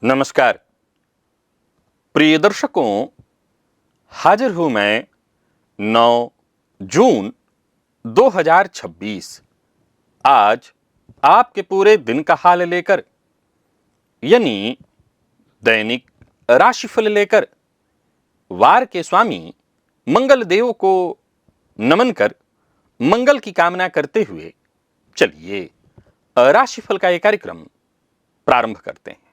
नमस्कार प्रिय दर्शकों, हाजिर हूं मैं 9 जून 2026 आज आपके पूरे दिन का हाल लेकर, यानी दैनिक राशिफल लेकर वार के स्वामी मंगल देव को नमन कर मंगल की कामना करते हुए चलिए राशिफल का यह कार्यक्रम प्रारंभ करते हैं।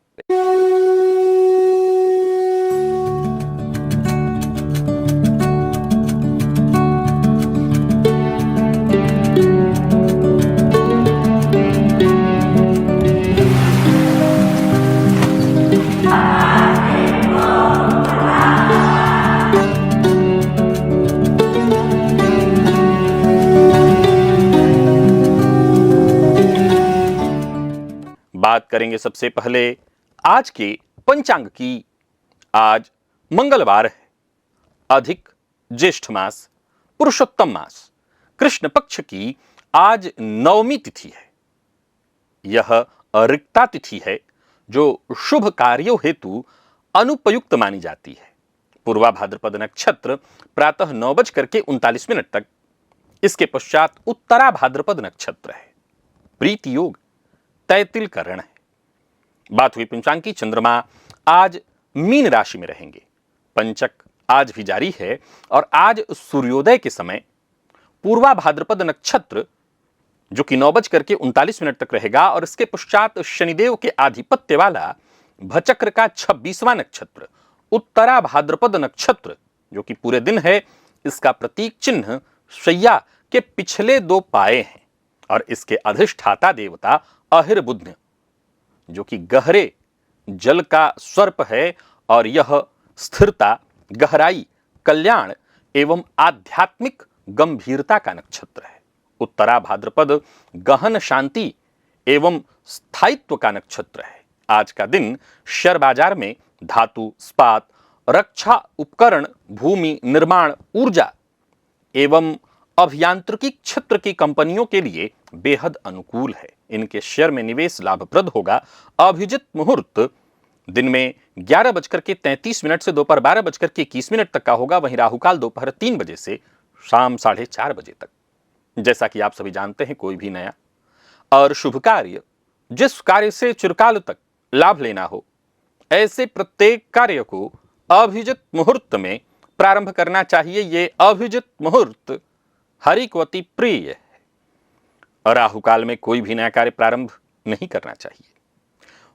बात करेंगे सबसे पहले आज के पंचांग की। आज मंगलवार है, अधिक ज्येष्ठ मास, पुरुषोत्तम मास, कृष्ण पक्ष की आज नवमी तिथि है। यह रिक्ता तिथि है जो शुभ कार्यों हेतु अनुपयुक्त मानी जाती है। पूर्वा भाद्रपद नक्षत्र प्रातः 9:39 तक, इसके पश्चात उत्तरा भाद्रपद नक्षत्र है। प्रीति योग तैतिल करण है। बात हुई पंचांग की। चंद्रमा आज मीन राशि में रहेंगे। पंचक आज भी जारी है और आज सूर्योदय के समय पूर्वा भाद्रपद नक्षत्र जो कि 9:39 तक रहेगा और इसके पश्चात शनिदेव के आधिपत्य वाला भचक्र का 26वां नक्षत्र उत्तरा भाद्रपद नक्षत्र जो कि पूरे दिन है, इसका प्रतीक चिन्ह शैया के पिछले 2 पाए हैं और इसके अधिष्ठाता देवता अहिर्बुध जो कि गहरे जल का सर्प है और यह स्थिरता, गहराई, कल्याण एवं आध्यात्मिक गंभीरता का नक्षत्र है। उत्तरा भाद्रपद गहन शांति एवं स्थायित्व का नक्षत्र है। आज का दिन शेयर बाजार में धातु, इस्पात, रक्षा उपकरण, भूमि निर्माण, ऊर्जा एवं अभियांत्रिकी क्षेत्र की कंपनियों के लिए बेहद अनुकूल है। इनके शेयर में निवेश लाभप्रद होगा। अभिजित मुहूर्त दिन में 11:33 से दोपहर 12:21 तक का होगा। वहीं राहुकाल दोपहर 3 बजे से शाम 4:30 बजे तक। जैसा कि आप सभी जानते हैं, कोई भी नया और शुभ कार्य, जिस कार्य से चिरकाल तक लाभ लेना हो, ऐसे प्रत्येक कार्य को अभिजित मुहूर्त में प्रारंभ करना चाहिए। ये अभिजित मुहूर्त हरि को अति प्रिय है। राहुकाल में कोई भी नया कार्य प्रारंभ नहीं करना चाहिए।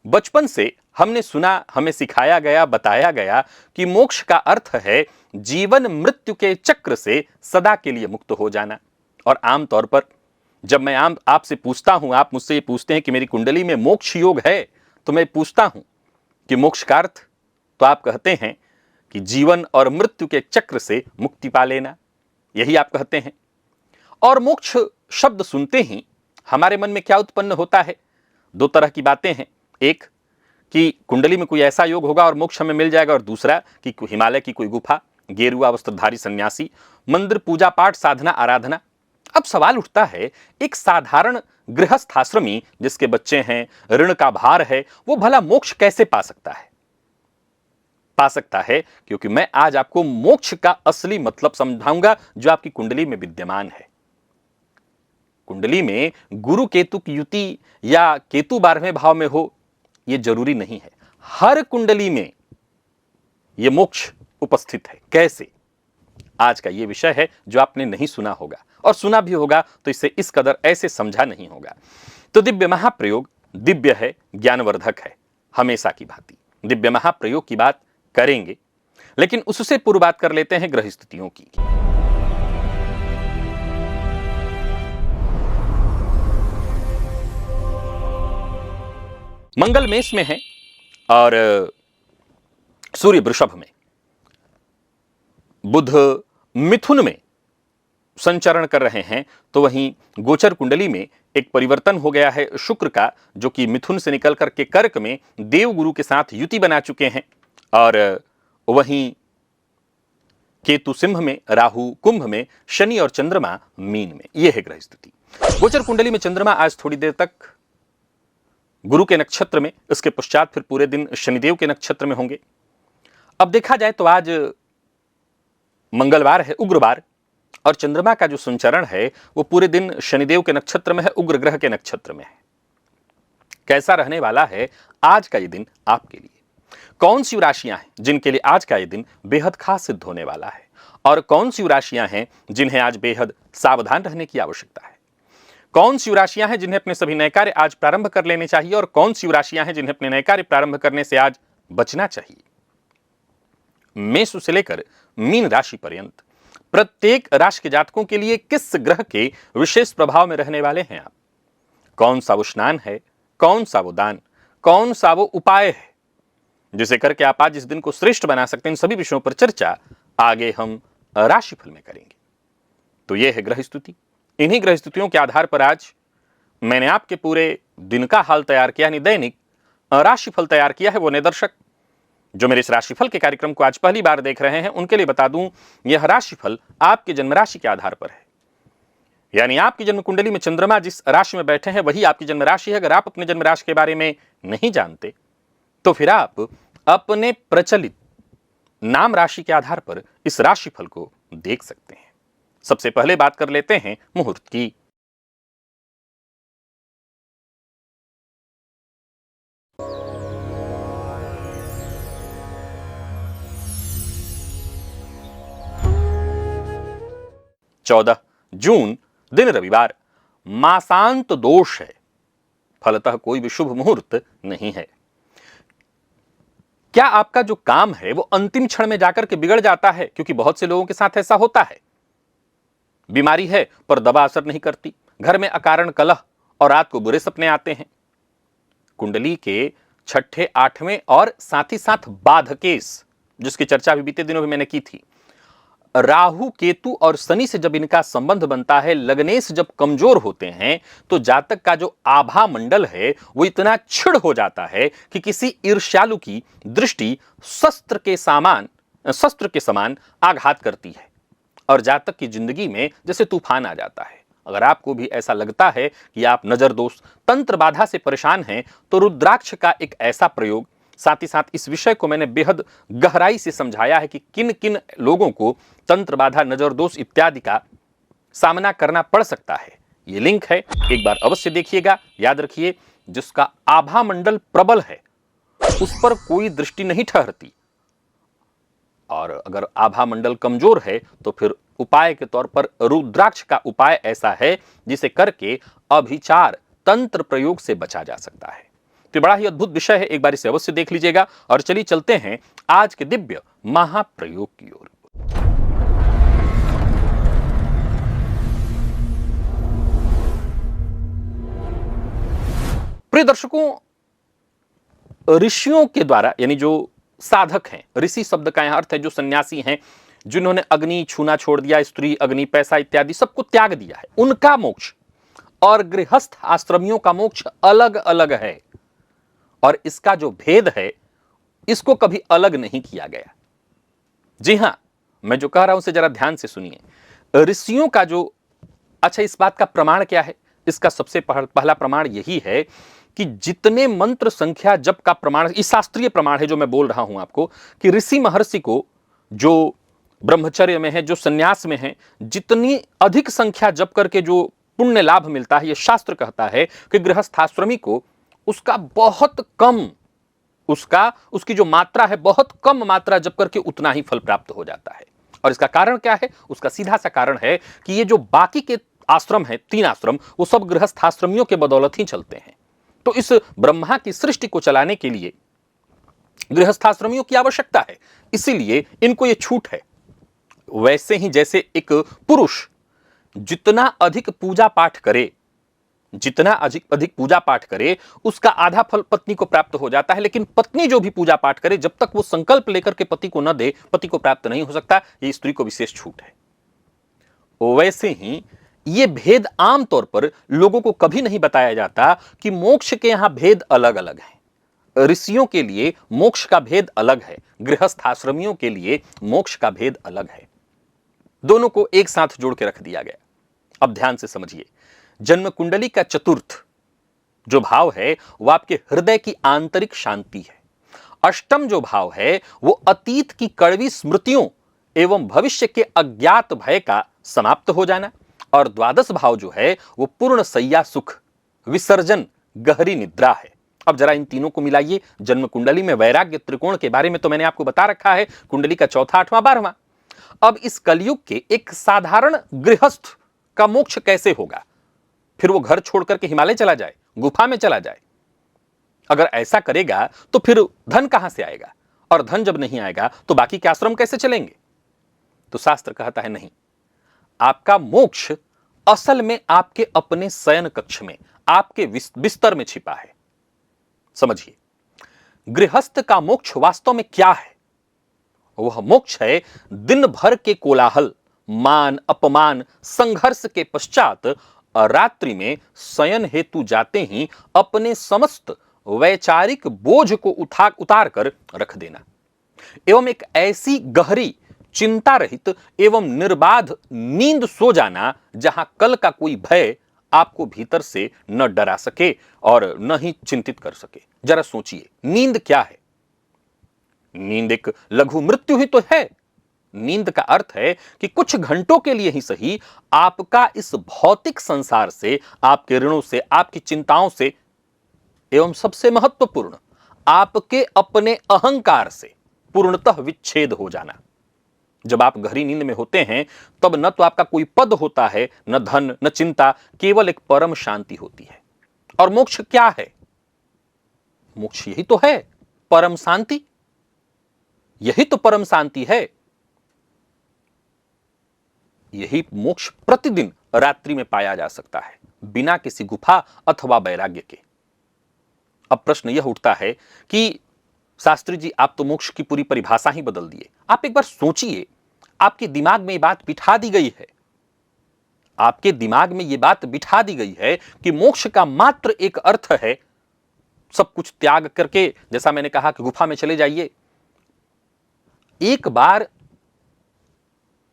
बचपन से हमने सुना, हमें सिखाया गया, बताया गया कि मोक्ष का अर्थ है जीवन मृत्यु के चक्र से सदा के लिए मुक्त हो जाना। और आमतौर पर जब मैं आपसे पूछता हूं, आप मुझसे ये पूछते हैं कि मेरी कुंडली में मोक्ष योग है, तो मैं पूछता हूं कि मोक्ष का अर्थ, तो आप कहते हैं कि जीवन और मृत्यु के चक्र से मुक्ति पा लेना, यही आप कहते हैं। और मोक्ष शब्द सुनते ही हमारे मन में क्या उत्पन्न होता है? 2 तरह की बातें हैं। एक कि कुंडली में कोई ऐसा योग होगा और मोक्ष हमें मिल जाएगा, और दूसरा कि हिमालय की कोई गुफा, गेरुआ वस्त्रधारी सन्यासी, मंदिर, पूजा पाठ, साधना, आराधना। अब सवाल उठता है, एक साधारण गृहस्थ आश्रमी जिसके बच्चे हैं, ऋण का भार है, वो भला मोक्ष कैसे पा सकता है? पा सकता है क्योंकि मैं आज आपको मोक्ष का असली मतलब समझाऊंगा जो आपकी कुंडली में विद्यमान है। कुंडली में गुरु केतु की युति या केतु 12वें भाव में हो, यह जरूरी नहीं है। हर कुंडली में यह मोक्ष उपस्थित है। कैसे? आज का यह विषय है जो आपने नहीं सुना होगा, और सुना भी होगा तो इसे इस कदर ऐसे समझा नहीं होगा। तो दिव्य महाप्रयोग दिव्य है, ज्ञानवर्धक है, हमेशा की भांति दिव्य महाप्रयोग की बात करेंगे, लेकिन उससे पूर्व बात कर लेते हैं ग्रह स्थितियों की। मंगल मेष में है और सूर्य वृषभ में, बुध मिथुन में संचरण कर रहे हैं। तो वहीं गोचर कुंडली में एक परिवर्तन हो गया है शुक्र का, जो कि मिथुन से निकल करके कर्क में देवगुरु के साथ युति बना चुके हैं। और वहीं केतु सिंह में, राहु कुंभ में, शनि और चंद्रमा मीन में। यह है ग्रह स्थिति। गोचर कुंडली में चंद्रमा आज थोड़ी देर तक गुरु के नक्षत्र में, इसके पश्चात फिर पूरे दिन शनिदेव के नक्षत्र में होंगे। अब देखा जाए तो आज मंगलवार है, उग्रवार, और चंद्रमा का जो संचरण है वो पूरे दिन शनिदेव के नक्षत्र में है, उग्र ग्रह के नक्षत्र में है। कैसा रहने वाला है आज का ये दिन आपके लिए? कौन सी राशियां हैं जिनके लिए आज का ये दिन बेहद खास सिद्ध होने वाला है, और कौन सी राशियां हैं जिन्हें आज बेहद सावधान रहने की आवश्यकता है? कौन सी राशियां हैं जिन्हें अपने सभी नए कार्य आज प्रारंभ कर लेने चाहिए, और कौन सी राशियां हैं जिन्हें अपने नए कार्य प्रारंभ करने से आज बचना चाहिए? मेष से लेकर मीन राशि पर्यंत प्रत्येक राशि के जातकों के लिए किस ग्रह के विशेष प्रभाव में रहने वाले हैं आप? कौन सा वो स्नान है, कौन सा वो दान, कौन सा वो उपाय है जिसे करके आप आज इस दिन को श्रेष्ठ बना सकते हैं? इन सभी विषयों पर चर्चा आगे हम राशिफल में करेंगे। तो यह है ग्रह स्तुति। इन्हीं ग्रह स्तुतियों के आधार पर आज मैंने आपके पूरे दिन का हाल तैयार किया, यानी दैनिक राशिफल तैयार किया है। वो नए दर्शक जो मेरे इस राशिफल के कार्यक्रम को आज पहली बार देख रहे हैं, उनके लिए बता दूं, यह राशिफल आपके जन्म राशि के आधार पर है। यानी आपकी जन्म कुंडली में चंद्रमा जिस राशि में बैठे हैं वही आपकी जन्म राशि है। अगर आप अपने जन्म राशि के बारे में नहीं जानते तो फिर आप अपने प्रचलित नाम राशि के आधार पर इस राशिफल को देख सकते हैं। सबसे पहले बात कर लेते हैं मुहूर्त की। चौदह जून, दिन रविवार, मासांत दोष है, फलतः कोई भी शुभ मुहूर्त नहीं है। क्या आपका जो काम है वो अंतिम क्षण में जाकर के बिगड़ जाता है? क्योंकि बहुत से लोगों के साथ ऐसा होता है। बीमारी है पर दवा असर नहीं करती, घर में अकारण कलह और रात को बुरे सपने आते हैं। कुंडली के छठे, आठवें और साथ ही साथ बाधकेश, जिसकी चर्चा भी बीते दिनों में मैंने की थी, राहु, केतु और शनि से जब इनका संबंध बनता है, लग्नेश जब कमजोर होते हैं, तो जातक का जो आभा मंडल है वो इतना छिड़ हो जाता है कि किसी ईर्ष्यालु की दृष्टि शस्त्र के समान आघात करती है और जातक की जिंदगी में जैसे तूफान आ जाता है। अगर आपको भी ऐसा लगता है कि आप नजर दोष, तंत्र बाधा से परेशान हैं, तो रुद्राक्ष का एक ऐसा प्रयोग, साथ ही साथ इस विषय को मैंने बेहद गहराई से समझाया है कि किन किन लोगों को तंत्र बाधा, नजर दोष इत्यादि का सामना करना पड़ सकता है। ये लिंक है, एक बार अवश्य देखिएगा। याद रखिए, जिसका आभा मंडल प्रबल है उस पर कोई दृष्टि नहीं ठहरती, और अगर आभा मंडल कमजोर है तो फिर उपाय के तौर पर रुद्राक्ष का उपाय ऐसा है जिसे करके अभिचार तंत्र प्रयोग से बचा जा सकता है। तो बड़ा ही अद्भुत विषय है, एक बार इसे अवश्य देख लीजिएगा। और चलिए चलते हैं आज के दिव्य महाप्रयोग की ओर। प्रिय दर्शकों, ऋषियों के द्वारा, यानी जो साधक हैं, ऋषि शब्द का यहां अर्थ है जो सन्यासी हैं, जिन्होंने अग्नि छूना छोड़ दिया, स्त्री, अग्नि, पैसा इत्यादि सबको त्याग दिया है, उनका मोक्ष और गृहस्थ आश्रमियों का मोक्ष अलग अलग है। और इसका जो भेद है इसको कभी अलग नहीं किया गया। जी हां, मैं जो कह रहा हूं उसे जरा ध्यान से सुनिए। ऋषियों का जो, अच्छा, इस बात का प्रमाण क्या है? इसका सबसे पहला प्रमाण यही है कि जितने मंत्र संख्या जप का प्रमाण, इस शास्त्रीय प्रमाण है जो मैं बोल रहा हूं आपको, कि ऋषि महर्षि को जो ब्रह्मचर्य में है, जो संन्यास में है, जितनी अधिक संख्या जप करके जो पुण्य लाभ मिलता है, यह शास्त्र कहता है कि गृहस्थाश्रमी को उसका बहुत कम, उसकी जो मात्रा है, बहुत कम मात्रा जप करके उतना ही फल प्राप्त हो जाता है। और इसका कारण क्या है? उसका सीधा सा कारण है कि ये जो बाकी के आश्रम है, 3 आश्रम, वो सब गृहस्थाश्रमियों के बदौलत ही चलते हैं। तो इस ब्रह्मा की सृष्टि को चलाने के लिए गृहस्थाश्रमियों की आवश्यकता है, इसीलिए इनको ये छूट है। वैसे ही जैसे एक पुरुष जितना अधिक पूजा पाठ करे, जितना अधिक पूजा पाठ करे, उसका आधा फल पत्नी को प्राप्त हो जाता है, लेकिन पत्नी जो भी पूजा पाठ करे, जब तक वो संकल्प लेकर के पति को न दे, पति को प्राप्त नहीं हो सकता। ये स्त्री को विशेष छूट है। वैसे ही ये भेद आमतौर पर लोगों को कभी नहीं बताया जाता कि मोक्ष के यहां भेद अलग अलग हैं। ऋषियों के लिए मोक्ष का भेद अलग है, गृहस्थाश्रमियों के लिए मोक्ष का भेद अलग है। दोनों को एक साथ जोड़ के रख दिया गया। अब ध्यान से समझिए, जन्म कुंडली का चतुर्थ जो भाव है वो आपके हृदय की आंतरिक शांति है। अष्टम जो भाव है वो अतीत की कड़वी स्मृतियों एवं भविष्य के अज्ञात भय का समाप्त हो जाना। और द्वादश भाव जो है वो पूर्ण सैया सुख, विसर्जन, गहरी निद्रा है। अब जरा इन तीनों को मिलाइए। जन्म कुंडली में वैराग्य त्रिकोण के बारे में तो मैंने आपको बता रखा है, कुंडली का चौथा, आठवां, 12वां। अब इस कलयुग के एक साधारण गृहस्थ का मोक्ष कैसे होगा? फिर वो घर छोड़कर के हिमालय चला जाए, गुफा में चला जाए? अगर ऐसा करेगा तो फिर धन कहां से आएगा? और धन जब नहीं आएगा तो बाकी के आश्रम कैसे चलेंगे? तो शास्त्र कहता है नहीं, आपका मोक्ष असल में आपके अपने शयन कक्ष में, आपके बिस्तर में छिपा है। समझिए, गृहस्थ का मोक्ष वास्तव में क्या है? वह मोक्ष है दिन भर के कोलाहल, मान अपमान, संघर्ष के पश्चात रात्रि में शयन हेतु जाते ही अपने समस्त वैचारिक बोझ को उतार कर रख देना एवं एक ऐसी गहरी चिंता रहित एवं निर्बाध नींद सो जाना जहां कल का कोई भय आपको भीतर से न डरा सके और न ही चिंतित कर सके। जरा सोचिए, नींद क्या है? नींद एक लघु मृत्यु ही तो है। नींद का अर्थ है कि कुछ घंटों के लिए ही सही आपका इस भौतिक संसार से, आपके ऋणों से, आपकी चिंताओं से एवं सबसे महत्वपूर्ण आपके अपने अहंकार से पूर्णतः विच्छेद हो जाना। जब आप गहरी नींद में होते हैं तब न तो आपका कोई पद होता है, न धन, न चिंता, केवल एक परम शांति होती है। और मोक्ष क्या है? मोक्ष यही तो है, परम शांति। यही तो परम शांति है। यही मोक्ष प्रतिदिन रात्रि में पाया जा सकता है, बिना किसी गुफा अथवा वैराग्य के। अब प्रश्न यह उठता है कि शास्त्री जी, आप तो मोक्ष की पूरी परिभाषा ही बदल दिए। आप एक बार सोचिए, आपके दिमाग में यह बात बिठा दी गई है, आपके दिमाग में यह बात बिठा दी गई है कि मोक्ष का मात्र एक अर्थ है सब कुछ त्याग करके, जैसा मैंने कहा कि गुफा में चले जाइए। एक बार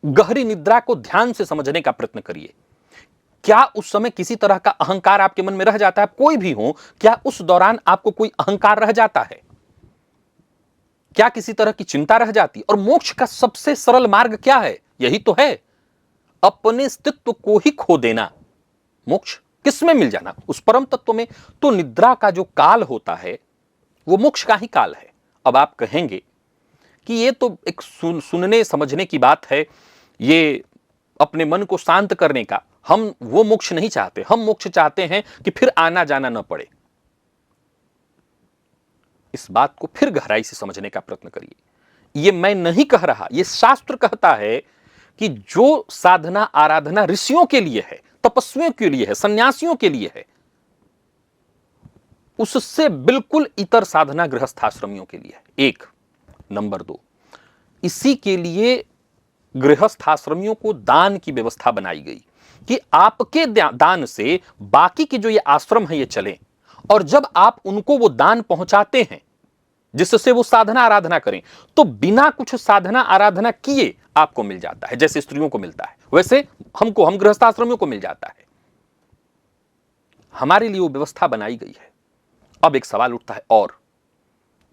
गहरी निद्रा को ध्यान से समझने का प्रयत्न करिए। क्या उस समय किसी तरह का अहंकार आपके मन में रह जाता है? कोई भी हो, क्या उस दौरान आपको कोई अहंकार रह जाता है? क्या किसी तरह की चिंता रह जाती? और मोक्ष का सबसे सरल मार्ग क्या है? यही तो है, अपने अस्तित्व को ही खो देना। मोक्ष किसमें मिल जाना? उस परम तत्व में। तो निद्रा का जो काल होता है वो मोक्ष का ही काल है। अब आप कहेंगे कि ये तो एक सुनने समझने की बात है, ये अपने मन को शांत करने का। हम वो मोक्ष नहीं चाहते, हम मोक्ष चाहते हैं कि फिर आना जाना न पड़े। इस बात को फिर गहराई से समझने का प्रयत्न करिए। ये मैं नहीं कह रहा, ये शास्त्र कहता है कि जो साधना आराधना ऋषियों के लिए है, तपस्वियों के लिए है, सन्यासियों के लिए है, उससे बिल्कुल इतर साधना गृहस्थाश्रमियों के लिए है। एक नंबर 2, इसी के लिए गृहस्थाश्रमियों को दान की व्यवस्था बनाई गई कि आपके दान से बाकी के जो ये आश्रम है ये चलें। और जब आप उनको वो दान पहुंचाते हैं जिससे वो साधना आराधना करें, तो बिना कुछ साधना आराधना किए आपको मिल जाता है। जैसे स्त्रियों को मिलता है वैसे हम गृहस्थाश्रमियों को मिल जाता है। हमारे लिए वो व्यवस्था बनाई गई है। अब एक सवाल उठता है, और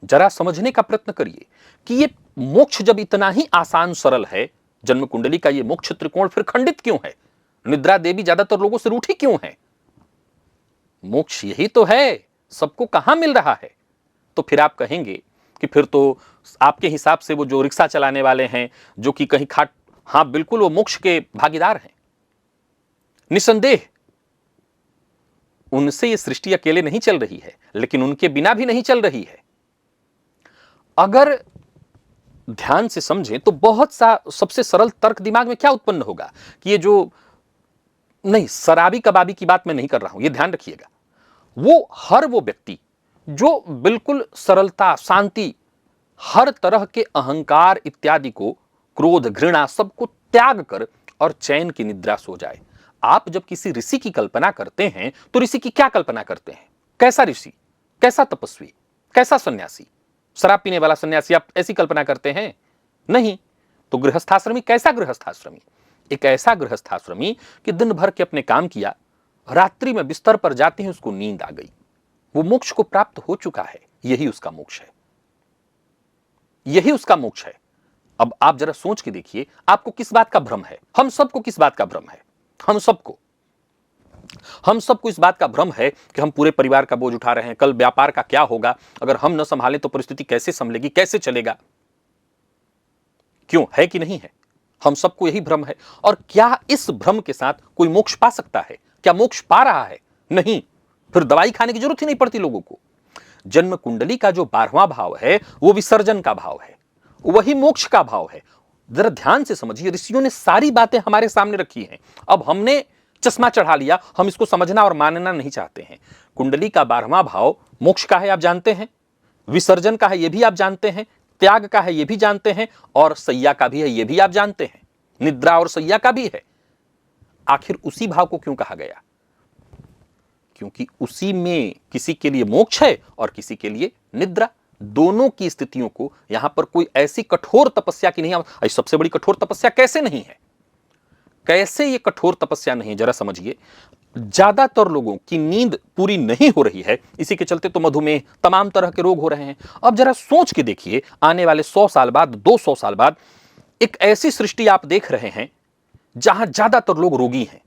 जरा समझने का प्रयत्न करिए कि ये मोक्ष जब इतना ही आसान सरल है, जन्म कुंडली का ये मोक्ष त्रिकोण फिर खंडित क्यों है? निद्रा देवी ज्यादातर लोगों से रूठी क्यों है? मोक्ष यही तो है, सबको कहां मिल रहा है? तो फिर आप कहेंगे कि फिर तो आपके हिसाब से वो जो रिक्शा चलाने वाले हैं, जो कि कहीं खाट, हां बिल्कुल वो मोक्ष के भागीदार हैं, निसंदेह। उनसे ये सृष्टि अकेले नहीं चल रही है, लेकिन उनके बिना भी नहीं चल रही है। अगर ध्यान से समझें तो बहुत सा सबसे सरल तर्क दिमाग में क्या उत्पन्न होगा कि ये जो, नहीं, शराबी कबाबी की बात मैं नहीं कर रहा हूं, ये ध्यान रखिएगा। वो व्यक्ति जो बिल्कुल सरलता, शांति, हर तरह के अहंकार इत्यादि को, क्रोध, घृणा, सबको त्याग कर और चैन की निद्रा सो जाए। आप जब किसी ऋषि की कल्पना करते हैं तो ऋषि की क्या कल्पना करते हैं? कैसा ऋषि, कैसा तपस्वी, कैसा सन्यासी? शराब पीने वाला सन्यासी आप ऐसी कल्पना करते हैं? नहीं। तो गृहस्थाश्रमी कैसा गृहस्थाश्रमी? एक ऐसा गृहस्थाश्रमी कि दिन भर के अपने काम किया, रात्रि में बिस्तर पर जाते हैं उसको नींद आ गई, वो मोक्ष को प्राप्त हो चुका है, यही उसका मोक्ष है, यही उसका मोक्ष है। अब आप जरा सोच के देखिए, आपको किस बात का भ्रम है? हम सबको किस बात का भ्रम है? हम सबको इस बात का भ्रम है कि हम पूरे परिवार का बोझ उठा रहे हैं, कल व्यापार का क्या होगा, अगर हम न संभालें तो परिस्थिति कैसे संभलेगी, कैसे चलेगा? क्यों, है कि नहीं है? हम सबको यही भ्रम है। और क्या इस भ्रम के साथ कोई मोक्ष पा सकता है? क्या मोक्ष पा रहा है? नहीं। फिर दवाई खाने की जरूरत ही नहीं पड़ती लोगों को। जन्म कुंडली का जो 12वां भाव है वो विसर्जन का भाव है, वही मोक्ष का भाव है। जरा ध्यान से समझिए, ऋषियों ने सारी बातें हमारे सामने रखी हैं। अब हमने चश्मा चढ़ा लिया, हम इसको समझना और मानना नहीं चाहते हैं। कुंडली का 12वां भाव मोक्ष का है, आप जानते हैं, विसर्जन का है, यह भी आप जानते हैं, त्याग का है, यह भी जानते हैं, और सैया का भी है, यह भी आप जानते हैं, निद्रा और सैया का भी है। आखिर उसी भाव को क्यों कहा गया? क्योंकि उसी में किसी के लिए मोक्ष है और किसी के लिए निद्रा। दोनों की स्थितियों को यहां पर कोई ऐसी कठोर तपस्या की नहीं, सबसे बड़ी कठोर तपस्या कैसे नहीं है? कैसे ये कठोर तपस्या नहीं है, जरा समझिए। ज्यादातर लोगों की नींद पूरी नहीं हो रही है, इसी के चलते तो मधुमेह, तमाम तरह के रोग हो रहे हैं। अब जरा सोच के देखिए, आने वाले 100 साल बाद, 200 साल बाद एक ऐसी सृष्टि आप देख रहे हैं जहां ज्यादातर लोग रोगी हैं।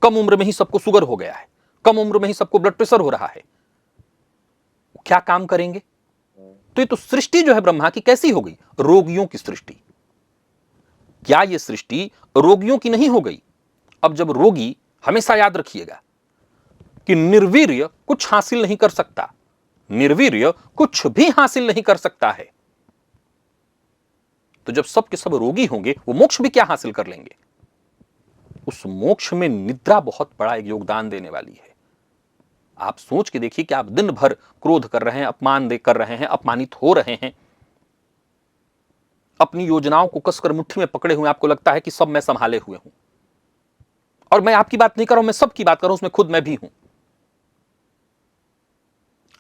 कम उम्र में ही सबको शुगर हो गया है, कम उम्र में ही सबको ब्लड प्रेशर हो रहा है। क्या काम करेंगे? तो ये तो सृष्टि जो है ब्रह्मा की कैसी हो गई? रोगियों की सृष्टि। क्या ये सृष्टि रोगियों की नहीं हो गई? अब जब रोगी, हमेशा याद रखिएगा कि निर्वीर्य कुछ हासिल नहीं कर सकता, निर्वीर्य कुछ भी हासिल नहीं कर सकता है। तो जब सब के सब रोगी होंगे, वो मोक्ष भी क्या हासिल कर लेंगे? उस मोक्ष में निद्रा बहुत बड़ा एक योगदान देने वाली है। आप सोच के देखिए कि आप दिन भर क्रोध कर रहे हैं, अपमान दे कर रहे हैं, अपमानित हो रहे हैं, अपनी योजनाओं को कसकर मुट्ठी में पकड़े हुए, आपको लगता है कि सब मैं संभाले हुए हूं। और मैं आपकी बात नहीं कर रहा हूं, मैं सबकी बात कर रहा हूं, उसमें खुद मैं भी हूं।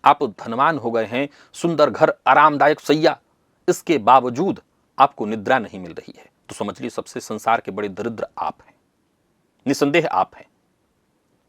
आप धनवान हो गए हैं, सुंदर घर, आरामदायक सैया, इसके बावजूद आपको निद्रा नहीं मिल रही है, तो समझ लीजिए सबसे संसार के बड़े दरिद्र आप हैं, निसंदेह आप हैं।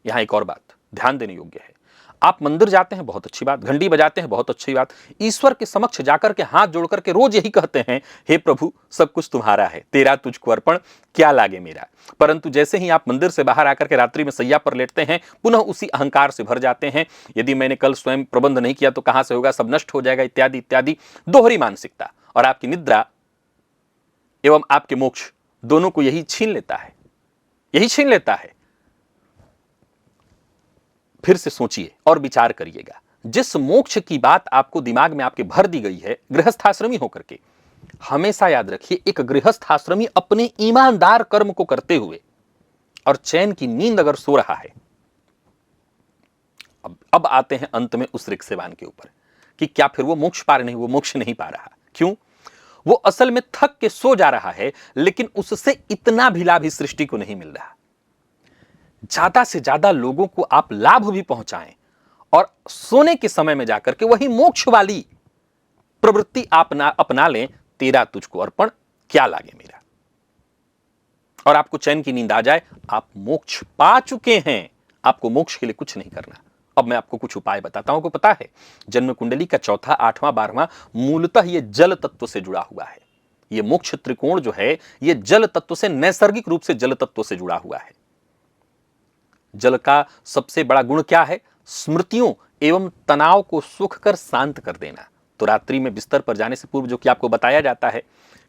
यहां एक और बात ध्यान देने योग्य है। आप मंदिर जाते हैं, बहुत अच्छी बात, घंटी बजाते हैं, बहुत अच्छी बात, ईश्वर के समक्ष जाकर के हाथ जोड़कर के रोज यही कहते हैं, हे प्रभु सब कुछ तुम्हारा है, तेरा तुझको अर्पण, क्या लागे मेरा। परंतु जैसे ही आप मंदिर से बाहर आकर के रात्रि में सैया पर लेटते हैं, पुनः उसी अहंकार से भर जाते हैं, यदि मैंने कल स्वयं प्रबंध नहीं किया तो कहां से होगा, सब नष्ट हो जाएगा, इत्यादि इत्यादि दोहरी मानसिकता। और आपकी निद्रा एवं आपके मोक्ष दोनों को यही छीन लेता है, यही छीन लेता है। फिर से सोचिए और विचार करिएगा, जिस मोक्ष की बात आपको दिमाग में आपके भर दी गई है गृहस्थाश्रमी होकर के, हमेशा याद रखिए, एक गृहस्थाश्रमी अपने ईमानदार कर्म को करते हुए और चैन की नींद अगर सो रहा है, अब आते हैं अंत में उस रिक्सेवान के ऊपर कि क्या फिर वो मोक्ष पा नहीं, वो मोक्ष नहीं पा रहा। क्यों? वो असल में थक के सो जा रहा है, लेकिन उससे इतना भी लाभ इस सृष्टि को नहीं मिल रहा। ज्यादा से ज्यादा लोगों को आप लाभ भी पहुंचाएं और सोने के समय में जाकर के वही मोक्ष वाली प्रवृत्ति अपना लें, तेरा तुझको अर्पण, क्या लागे मेरा, और आपको चैन की नींद आ जाए, आप मोक्ष पा चुके हैं। आपको मोक्ष के लिए कुछ नहीं करना। अब मैं आपको कुछ उपाय बताता हूं। आपको पता है, जन्म कुंडली का चौथा, 8वां, 12वां मूलतः ये जल तत्व से जुड़ा हुआ है। ये मोक्ष त्रिकोण जो है, ये जल तत्व से, नैसर्गिक रूप से जल तत्व से जुड़ा हुआ है। जल का सबसे बड़ा गुण क्या है? स्मृतियों एवं तनाव को सुख कर शांत कर देना। तो रात्रि में बिस्तर पर जाने से पूर्व जो कि आपको बताया जाता है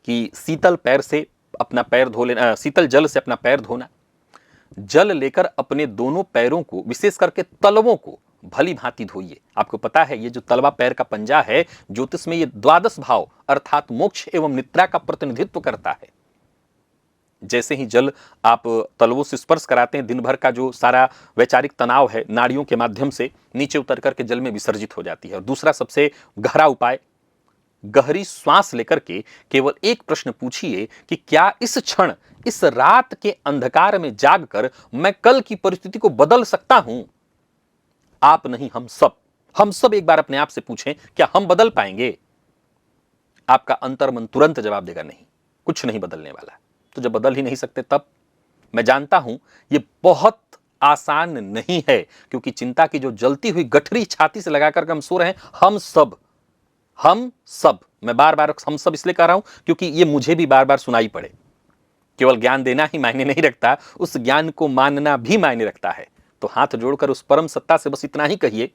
कि शीतल पैर से अपना पैर धो लेना, शीतल जल से अपना पैर धोना, जल लेकर अपने दोनों पैरों को, विशेष करके तलवों को भली भांति धोइए। आपको पता है, ये जो तलवा पैर का पंजा है, ज्योतिष में ये 12 भाव अर्थात मोक्ष एवं निद्रा का प्रतिनिधित्व करता है। जैसे ही जल आप तलवों से स्पर्श कराते हैं, दिन भर का जो सारा वैचारिक तनाव है नाड़ियों के माध्यम से नीचे उतर करके जल में विसर्जित हो जाती है। और दूसरा सबसे गहरा उपाय, गहरी श्वास लेकर के केवल एक प्रश्न पूछिए कि क्या इस क्षण, इस रात के अंधकार में जागकर मैं कल की परिस्थिति को बदल सकता हूं? आप नहीं, हम सब एक बार अपने आप से पूछें, क्या हम बदल पाएंगे? आपका अंतर्मन तुरंत जवाब देगा, नहीं, कुछ नहीं बदलने वाला। तो जब बदल ही नहीं सकते, तब मैं जानता हूं ये बहुत आसान नहीं है, क्योंकि चिंता की जो जलती हुई गठरी छाती से लगाकर के हम सो रहे हैं, हम सब, मैं बार बार हम सब इसलिए कह रहा हूं क्योंकि ये मुझे भी बार बार सुनाई पड़े। केवल ज्ञान देना ही मायने नहीं रखता, उस ज्ञान को मानना भी मायने रखता है। तो हाथ जोड़कर उस परम सत्ता से बस इतना ही कहिए,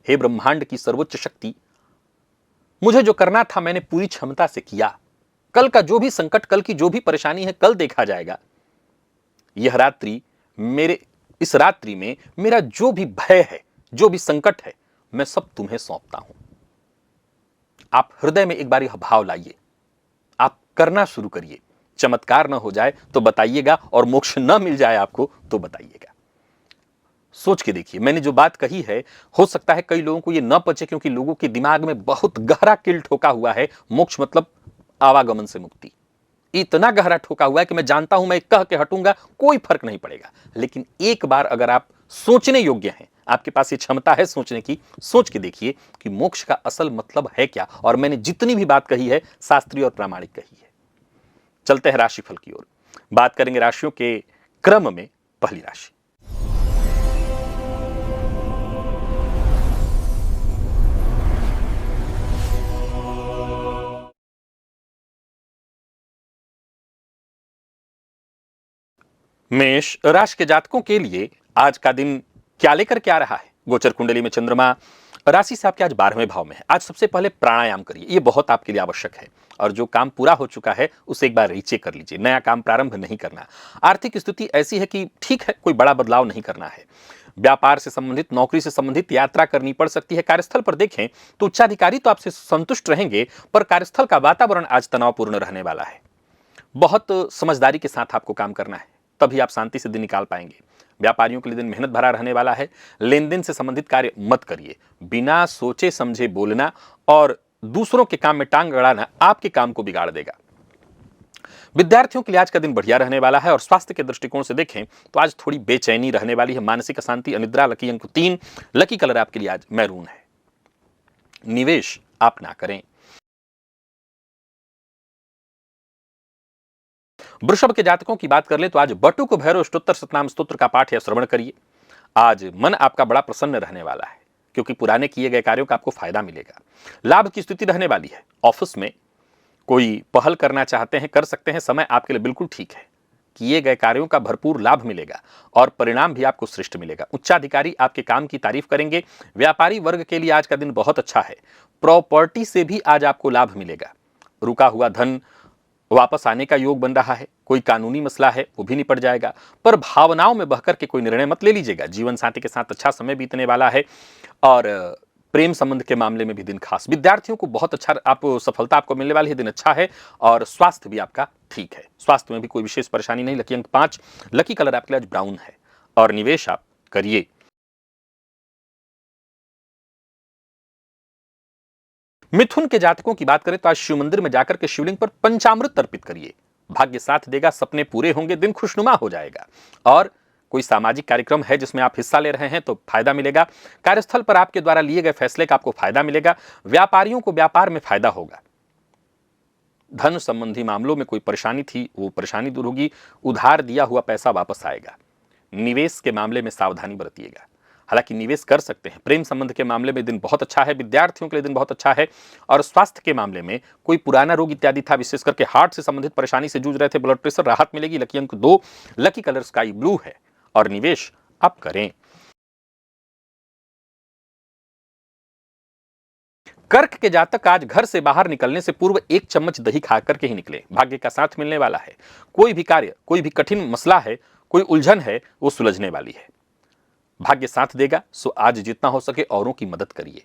हे ब्रह्मांड की सर्वोच्च शक्ति, मुझे जो करना था मैंने पूरी क्षमता से किया। कल का जो भी संकट, कल की जो भी परेशानी है, कल देखा जाएगा। यह रात्रि मेरे इस रात्रि में मेरा जो भी भय है, जो भी संकट है, मैं सब तुम्हें सौंपता हूं। आप हृदय में एक बार यह भाव लाइए, आप करना शुरू करिए। चमत्कार न हो जाए तो बताइएगा, और मोक्ष न मिल जाए आपको तो बताइएगा। सोच के देखिए, मैंने जो बात कही है, हो सकता है कई लोगों को यह न पचे, क्योंकि लोगों के दिमाग में बहुत गहरा कील ठोका हुआ है। मोक्ष मतलब आवागमन से मुक्ति, इतना गहरा ठोका हुआ है कि मैं जानता हूं मैं कह के हटूंगा कोई फर्क नहीं पड़ेगा। लेकिन एक बार अगर आप सोचने योग्य हैं, आपके पास ये क्षमता है सोचने की, सोच के देखिए कि मोक्ष का असल मतलब है क्या। और मैंने जितनी भी बात कही है शास्त्रीय और प्रामाणिक कही है। चलते हैं राशिफल की ओर, बात करेंगे राशियों के क्रम में। पहली राशि मेष राशि के जातकों के लिए आज का दिन क्या लेकर के आ रहा है। गोचर कुंडली में चंद्रमा राशि से आपके आज 12वें भाव में है। आज सबसे पहले प्राणायाम करिए, ये बहुत आपके लिए आवश्यक है। और जो काम पूरा हो चुका है उसे एक बार रीचेक कर लीजिए, नया काम प्रारंभ नहीं करना। आर्थिक स्थिति ऐसी है कि ठीक है, कोई बड़ा बदलाव नहीं करना है। व्यापार से संबंधित, नौकरी से संबंधित यात्रा करनी पड़ सकती है। कार्यस्थल पर देखें तो उच्चाधिकारी तो आपसे संतुष्ट रहेंगे, पर कार्यस्थल का वातावरण आज तनावपूर्ण रहने वाला है। बहुत समझदारी के साथ आपको काम करना है, तभी आप शांति से दिन निकाल पाएंगे। व्यापारियों के लिए दिन मेहनत भरा रहने वाला है। लेन देन से संबंधित कार्य मत करिए। बिना सोचे समझे बोलना और दूसरों के काम में टांग अड़ाना आपके काम को बिगाड़ देगा। विद्यार्थियों के लिए आज का दिन बढ़िया रहने वाला है। और स्वास्थ्य के दृष्टिकोण से देखें तो आज थोड़ी बेचैनी रहने वाली है, मानसिक अशांति, अनिद्रा। लकी अंक 3, लकी कलर आपके लिए आज मैरून है। निवेश आप ना करें। वृषभ के जातकों की बात कर ले तो आज बटुक भैरव अष्टोत्तर सतनाम स्तोत्र का पाठ या श्रवण करिए। आज मन आपका बड़ा प्रसन्न रहने वाला है, क्योंकि पुराने किए गए कार्यों का आपको फायदा मिलेगा। लाभ की स्थिति रहने वाली है। ऑफिस में कोई पहल करना चाहते हैं, कर सकते हैं, समय आपके लिए बिल्कुल ठीक है। किए गए कार्यों का भरपूर लाभ मिलेगा और परिणाम भी आपको श्रेष्ठ मिलेगा। उच्चाधिकारी आपके काम की तारीफ करेंगे। व्यापारी वर्ग के लिए आज का दिन बहुत अच्छा है। प्रॉपर्टी से भी आज आपको लाभ मिलेगा। रुका हुआ धन वापस आने का योग बन रहा है। कोई कानूनी मसला है वो भी निपट जाएगा। पर भावनाओं में बहकर के कोई निर्णय मत ले लीजिएगा। जीवन साथी के साथ अच्छा समय बीतने वाला है। और प्रेम संबंध के मामले में भी दिन खास। विद्यार्थियों को बहुत अच्छा आप सफलता आपको मिलने वाली है, दिन अच्छा है। और स्वास्थ्य भी आपका ठीक है, स्वास्थ्य में भी कोई विशेष परेशानी नहीं। लकी अंक 5, लकी कलर आपके लिए आज ब्राउन है। और निवेश आप करिए। मिथुन के जातकों की बात करें तो आज शिव मंदिर में जाकर के शिवलिंग पर पंचामृत अर्पित करिए। भाग्य साथ देगा, सपने पूरे होंगे, दिन खुशनुमा हो जाएगा। और कोई सामाजिक कार्यक्रम है जिसमें आप हिस्सा ले रहे हैं तो फायदा मिलेगा। कार्यस्थल पर आपके द्वारा लिए गए फैसले का आपको फायदा मिलेगा। व्यापारियों को व्यापार में फायदा होगा। धन संबंधी मामलों में कोई परेशानी थी वो परेशानी दूर होगी। उधार दिया हुआ पैसा वापस आएगा। निवेश के मामले में सावधानी बरतिएगा। हालांकि निवेश कर सकते हैं। प्रेम संबंध के मामले में दिन बहुत अच्छा है। विद्यार्थियों के लिए दिन बहुत अच्छा है। और स्वास्थ्य के मामले में कोई पुराना रोग इत्यादि था, विशेष करके हार्ट से संबंधित परेशानी से जूझ रहे थे, ब्लड प्रेशर, राहत मिलेगी। लकी अंक 2, लकी कलर स्काई ब्लू है। और निवेश आप करें। कर्क के जातक आज घर से बाहर निकलने से पूर्व 1 चम्मच दही खाकर के ही निकले। भाग्य का साथ मिलने वाला है। कोई भी कार्य, कोई भी कठिन मसला है, कोई उलझन है, वो सुलझने वाली है। भाग्य साथ देगा, सो आज जितना हो सके औरों की मदद करिए।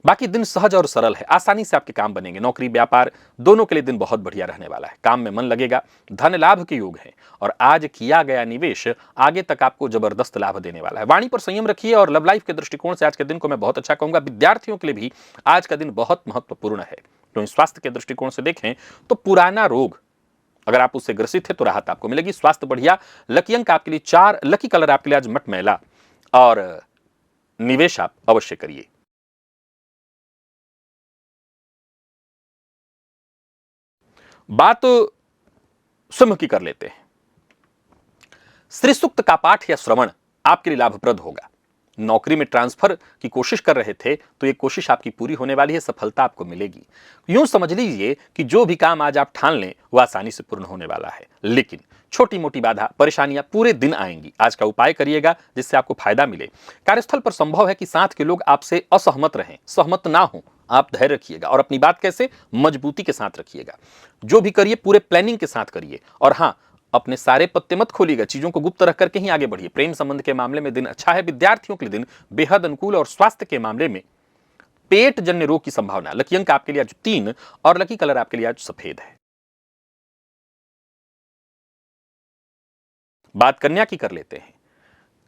बाकी दिन सहज और सरल है। आसानी से आपके काम बनेंगे। नौकरी व्यापार दोनों के लिए दिन बहुत बढ़िया रहने वाला है। काम में मन लगेगा। धन लाभ के योग है। और आज किया गया निवेश आगे तक आपको जबरदस्त लाभ देने वाला है। वाणी पर संयम रखिए। और लव लाइफ के दृष्टिकोण से आज के दिन को मैं बहुत अच्छा कहूंगा। विद्यार्थियों के लिए भी आज का दिन बहुत महत्वपूर्ण है। तो स्वास्थ्य के दृष्टिकोण से देखें तो पुराना रोग अगर आप उससे ग्रसित है तो राहत आपको मिलेगी। स्वास्थ्य बढ़िया। लकी अंक आपके लिए 4, लकी कलर आपके लिए आज मटमैला। और निवेश आप अवश्य करिए। बात सिंह की कर लेते हैं। श्री सूक्त का पाठ या श्रवण आपके लिए लाभप्रद होगा। नौकरी में ट्रांसफर की कोशिश कर रहे थे तो ये कोशिश आपकी पूरी होने वाली है, सफलता आपको मिलेगी। यूं समझ लीजिए कि जो भी काम आज आप ठान लें वह आसानी से पूर्ण होने वाला है, लेकिन छोटी मोटी बाधा परेशानियां पूरे दिन आएंगी। आज का उपाय करिएगा जिससे आपको फायदा मिले। कार्यस्थल पर संभव है कि साथ के लोग आपसे असहमत रहें, सहमत ना हो। आप धैर्य रखिएगा और अपनी बात कैसे मजबूती के साथ रखिएगा। जो भी करिए पूरे प्लानिंग के साथ करिए, और हाँ, अपने सारे पत्ते मत खोलिएगा, चीजों को गुप्त रख करके ही आगे बढ़िए। प्रेम संबंध के मामले में दिन अच्छा है। विद्यार्थियों के लिए दिन बेहद अनुकूल, और स्वास्थ्य के मामले में पेट जन्य रोग की संभावना। लकी अंक आपके लिए आज 3 और लकी कलर आपके लिए आज सफेद है। बात कन्या की कर लेते हैं।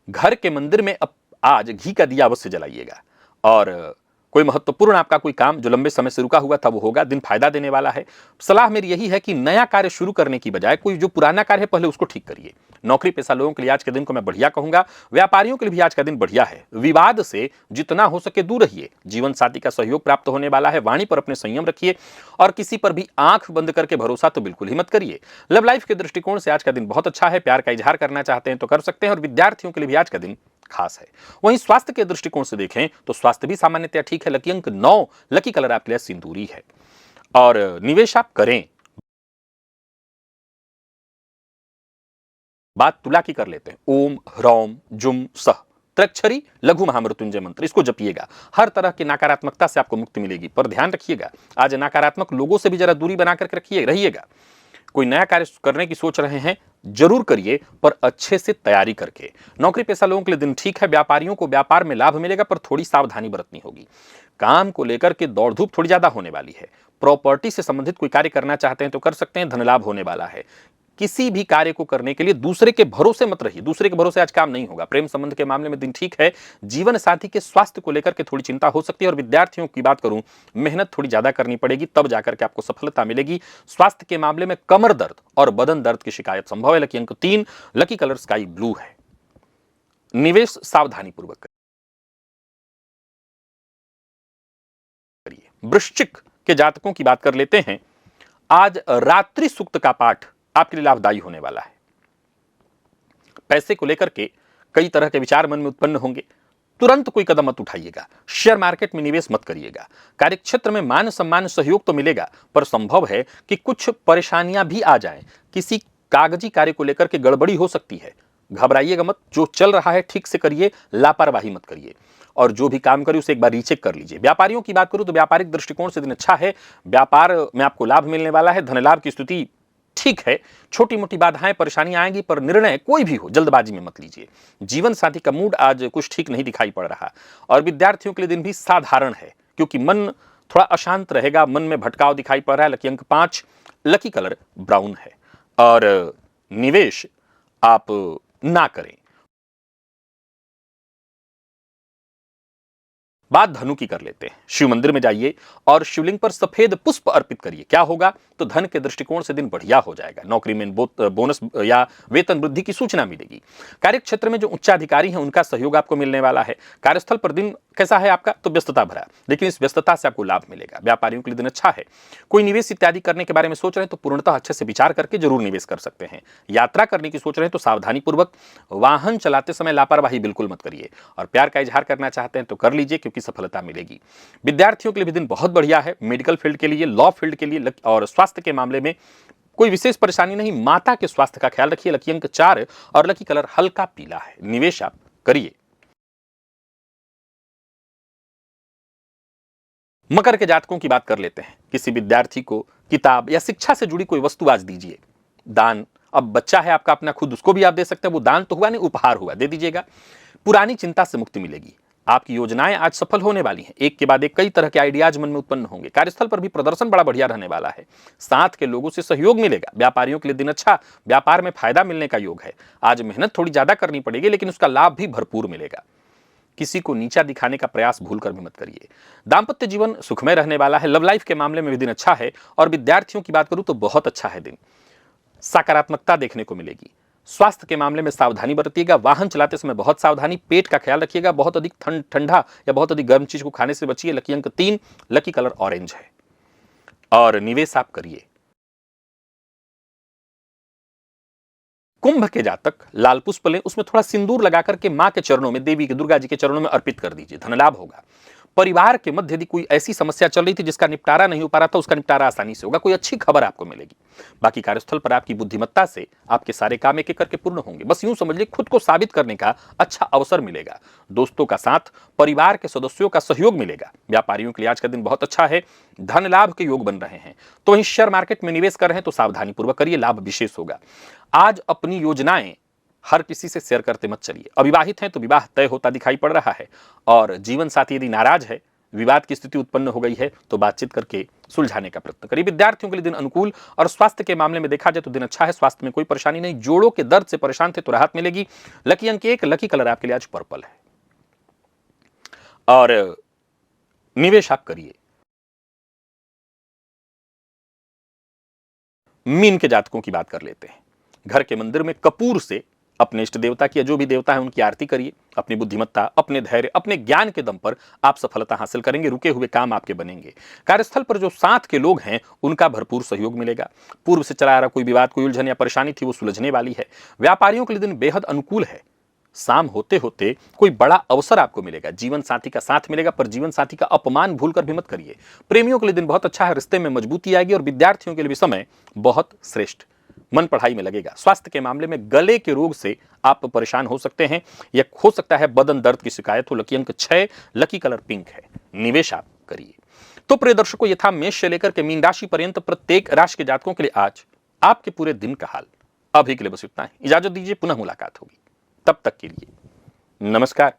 घर के मंदिर में अब आज घी का दिया अवश्य जलाइएगा, और कोई महत्वपूर्ण आपका कोई काम जो लंबे समय से रुका हुआ था वो होगा। दिन फायदा देने वाला है। सलाह मेरी यही है कि नया कार्य शुरू करने की बजाय कोई जो पुराना कार्य है पहले उसको ठीक करिए। नौकरी पेशा लोगों के लिए आज के दिन को मैं बढ़िया कहूंगा। व्यापारियों के लिए भी आज का दिन बढ़िया है। विवाद से जितना हो सके दूर रहिए। जीवन साथी का सहयोग प्राप्त होने वाला है। वाणी पर अपने संयम रखिए, और किसी पर भी आंख बंद करके भरोसा तो बिल्कुल ही मत करिए। लव लाइफ के दृष्टिकोण से आज का दिन बहुत अच्छा है। प्यार का इजहार करना चाहते हैं तो कर सकते हैं, और विद्यार्थियों के लिए भी आज का दिन खास है। वहीं स्वास्थ्य के दृष्टिकोण से देखें तो स्वास्थ्य भी सामान्यतया ठीक है। लकी अंक 9, लकी कलर आपके लिए सिंदूरी है, और निवेश आप करें। बात तुला की कर लेते हैं। ओम ह्रौम जुम सह त्र्यक्षरी लघु महामृत्युंजय मंत्र, इसको जपिएगा। हर तरह की नकारात्मकता से आपको मुक्ति मिलेगी। पर ध्यान रखिएगा, आज नकारात्मक लोगों से भी जरा दूरी बना करके रहिएगा। कोई नया कार्य करने की सोच रहे हैं जरूर करिए, पर अच्छे से तैयारी करके। नौकरी पेशा लोगों के लिए दिन ठीक है। व्यापारियों को व्यापार में लाभ मिलेगा, पर थोड़ी सावधानी बरतनी होगी। काम को लेकर के दौड़ धूप थोड़ी ज्यादा होने वाली है। प्रॉपर्टी से संबंधित कोई कार्य करना चाहते हैं तो कर सकते हैं, धन लाभ होने वाला है। किसी भी कार्य को करने के लिए दूसरे के भरोसे मत रहिए। दूसरे के भरोसे आज काम नहीं होगा। प्रेम संबंध के मामले में दिन ठीक है। जीवन साथी के स्वास्थ्य को लेकर के थोड़ी चिंता हो सकती है, और विद्यार्थियों की बात करूं, मेहनत थोड़ी ज्यादा करनी पड़ेगी, तब जाकर के आपको सफलता मिलेगी। स्वास्थ्य के मामले में कमर दर्द और बदन दर्द की शिकायत संभव है। लकी अंक 3, लकी कलर स्काई ब्लू है। निवेश सावधानी पूर्वक करिए। वृश्चिक के जातकों की बात कर लेते हैं। आज रात्रि सूक्त का पाठ आपके लिए लाभदायी होने वाला है। पैसे को लेकर के कई तरह के विचार मन में उत्पन्न होंगे। तुरंत कोई कदम मत उठाइएगा। शेयर मार्केट में निवेश मत करिएगा। कार्यक्षेत्र में मान सम्मान सहयोग तो मिलेगा, पर संभव है कि कुछ परेशानियां भी आ जाएं। किसी कागजी कार्य को लेकर के गड़बड़ी हो सकती है। घबराइएगा मत। जो चल रहा है ठीक से करिए, लापरवाही मत करिए, और जो भी काम करिए उसे एक बार रीचेक कर लीजिए। व्यापारियों की बात करूं तो व्यापारिक दृष्टिकोण से दिन अच्छा है। व्यापार में आपको लाभ मिलने वाला है। धन लाभ की स्थिति ठीक है। छोटी मोटी बाधाएं परेशानियां आएंगी, पर निर्णय कोई भी हो जल्दबाजी में मत लीजिए। जीवन साथी का मूड आज कुछ ठीक नहीं दिखाई पड़ रहा, और विद्यार्थियों के लिए दिन भी साधारण है, क्योंकि मन थोड़ा अशांत रहेगा। मन में भटकाव दिखाई पड़ रहा है। लकी अंक 5, लकी कलर ब्राउन है, और निवेश आप ना करें। बात धनु की कर लेते हैं। शिव मंदिर में जाइए और शिवलिंग पर सफेद पुष्प अर्पित करिए। क्या होगा तो धन के दृष्टिकोण से दिन बढ़िया हो जाएगा। नौकरी में बोनस या वेतन वृद्धि की सूचना मिलेगी। कार्य क्षेत्र में जो उच्चाधिकारी हैं उनका सहयोग आपको मिलने वाला है। कार्यस्थल पर दिन कैसा है आपका तो व्यस्तता भरा, लेकिन इस व्यस्तता से आपको लाभ मिलेगा। व्यापारियों के लिए दिन अच्छा है। कोई निवेश इत्यादि करने के बारे में सोच रहे हैं तो पूर्णतः अच्छे से विचार करके जरूर निवेश कर सकते हैं। यात्रा करने की सोच रहे हैं तो सावधानी पूर्वक। वाहन चलाते समय लापरवाही बिल्कुल मत करिए, और प्यार का इजहार करना चाहते हैं तो कर लीजिए, क्योंकि सफलता मिलेगी। विद्यार्थियों के लिए भी दिन बहुत बढ़िया है। मेडिकल फील्ड के लिए, लॉ फील्ड के लिए, और स्वास्थ्य के मामले में कोई विशेष परेशानी नहीं। माता के स्वास्थ्य का ख्याल रखिए। लकी अंक 4 और लकी कलर हल्का पीला है। निवेश आप करिए। मकर के जातकों की बात कर लेते हैं। किसी विद्यार्थी को किताब या शिक्षा से जुड़ी कोई वस्तु आज दीजिए। दान, अब बच्चा है आपका अपना खुद, उसको भी आप दे सकते हैं। वो दान तो हुआ नहीं, उपहार हुआ, दे दीजिएगा। पुरानी चिंता से मुक्ति मिलेगी। आपकी योजनाएं आज सफल होने वाली हैं। एक के बाद एक कई तरह के आइडियाज मन में उत्पन्न होंगे। कार्यस्थल पर भी प्रदर्शन बड़ा बढ़िया रहने वाला है। साथ के लोगों से सहयोग मिलेगा। व्यापारियों के लिए दिन अच्छा। व्यापार में फायदा मिलने का योग है। आज मेहनत थोड़ी ज्यादा करनी पड़ेगी, लेकिन उसका लाभ भी भरपूर मिलेगा। किसी को नीचा दिखाने का प्रयास भूलकर भी मत करिए। दाम्पत्य जीवन सुखमय रहने वाला है। लव लाइफ के मामले में भी दिन अच्छा है, और विद्यार्थियों की बात करूं तो बहुत अच्छा है दिन। सकारात्मकता देखने को मिलेगी। स्वास्थ्य के मामले में सावधानी बरतिएगा। वाहन चलाते समय बहुत सावधानी। पेट का ख्याल रखिएगा। बहुत अधिक ठंडा या बहुत अधिक गर्म चीज को खाने से बचिए। लकी अंक 3, लकी कलर ऑरेंज है, और निवेश आप करिए। कुंभ के जातक लाल पुष्प लें, उसमें थोड़ा सिंदूर लगा करके मां के चरणों में, देवी के, दुर्गा जी के चरणों में अर्पित कर दीजिए, धन लाभ होगा। परिवार के मध्य यदि कोई ऐसी समस्या चल रही थी जिसका निपटारा नहीं हो पा रहा था, उसका निपटारा आसानी से होगा, कोई अच्छी खबर आपको मिलेगी। बाकी कार्यस्थल पर आपकी बुद्धिमत्ता से आपके सारे काम एक एक करके पूर्ण होंगे। बस यूं समझ लीजिए, खुद को साबित करने का अच्छा अवसर मिलेगा। दोस्तों का साथ, परिवार के सदस्यों का सहयोग मिलेगा। व्यापारियों के लिए आज का दिन बहुत अच्छा है, धन लाभ के योग बन रहे हैं। तो वहीं शेयर मार्केट में निवेश कर रहे हैं तो सावधानी पूर्वक करिए, लाभ विशेष होगा। आज अपनी योजनाएं हर किसी से शेयर करते मत चलिए। अविवाहित हैं तो विवाह तय होता दिखाई पड़ रहा है, और जीवन साथी यदि नाराज है, विवाद की स्थिति उत्पन्न हो गई है, तो बातचीत करके सुलझाने का प्रयत्न करिए। विद्यार्थियों के लिए दिन अनुकूल, और स्वास्थ्य के मामले में देखा जाए तो दिन अच्छा है, स्वास्थ्य में कोई परेशानी नहीं। जोड़ों के दर्द से परेशान थे तो राहत मिलेगी। लकी अंक 1, लकी कलर आपके लिए आज पर्पल है। और निवेश आप करिए। मीन के जातकों की बात कर लेते हैं। घर के मंदिर में कपूर से अपने इष्ट देवता की, जो भी देवता है उनकी आरती करिए। अपनी बुद्धिमत्ता, अपने धैर्य, अपने ज्ञान के दम पर आप सफलता हासिल करेंगे। रुके हुए काम आपके बनेंगे। कार्यस्थल पर जो साथ के लोग हैं उनका भरपूर सहयोग मिलेगा। पूर्व से चला आ रहा कोई विवाद, कोई उलझन या परेशानी थी, वो सुलझने वाली है। व्यापारियों के लिए दिन बेहद अनुकूल है। शाम होते होते कोई बड़ा अवसर आपको मिलेगा। जीवन साथी का साथ मिलेगा, पर जीवन साथी का अपमान भूलकर भी मत करिए। प्रेमियों के लिए दिन बहुत अच्छा है, रिश्ते में मजबूती आएगी। और विद्यार्थियों के लिए भी समय बहुत श्रेष्ठ, मन पढ़ाई में लगेगा। स्वास्थ्य के मामले में गले के रोग से आप परेशान हो सकते हैं, या हो सकता है बदन दर्द की शिकायत हो। लकी अंक 6, लकी कलर पिंक है। निवेश आप करिए। तो प्रिय दर्शकों, ये था मेष से लेकर के मीन राशि पर्यंत प्रत्येक राशि के जातकों के लिए आज आपके पूरे दिन का हाल। अभी के लिए बस इतना ही। इजाजत दीजिए, पुनः मुलाकात होगी। तब तक के लिए नमस्कार।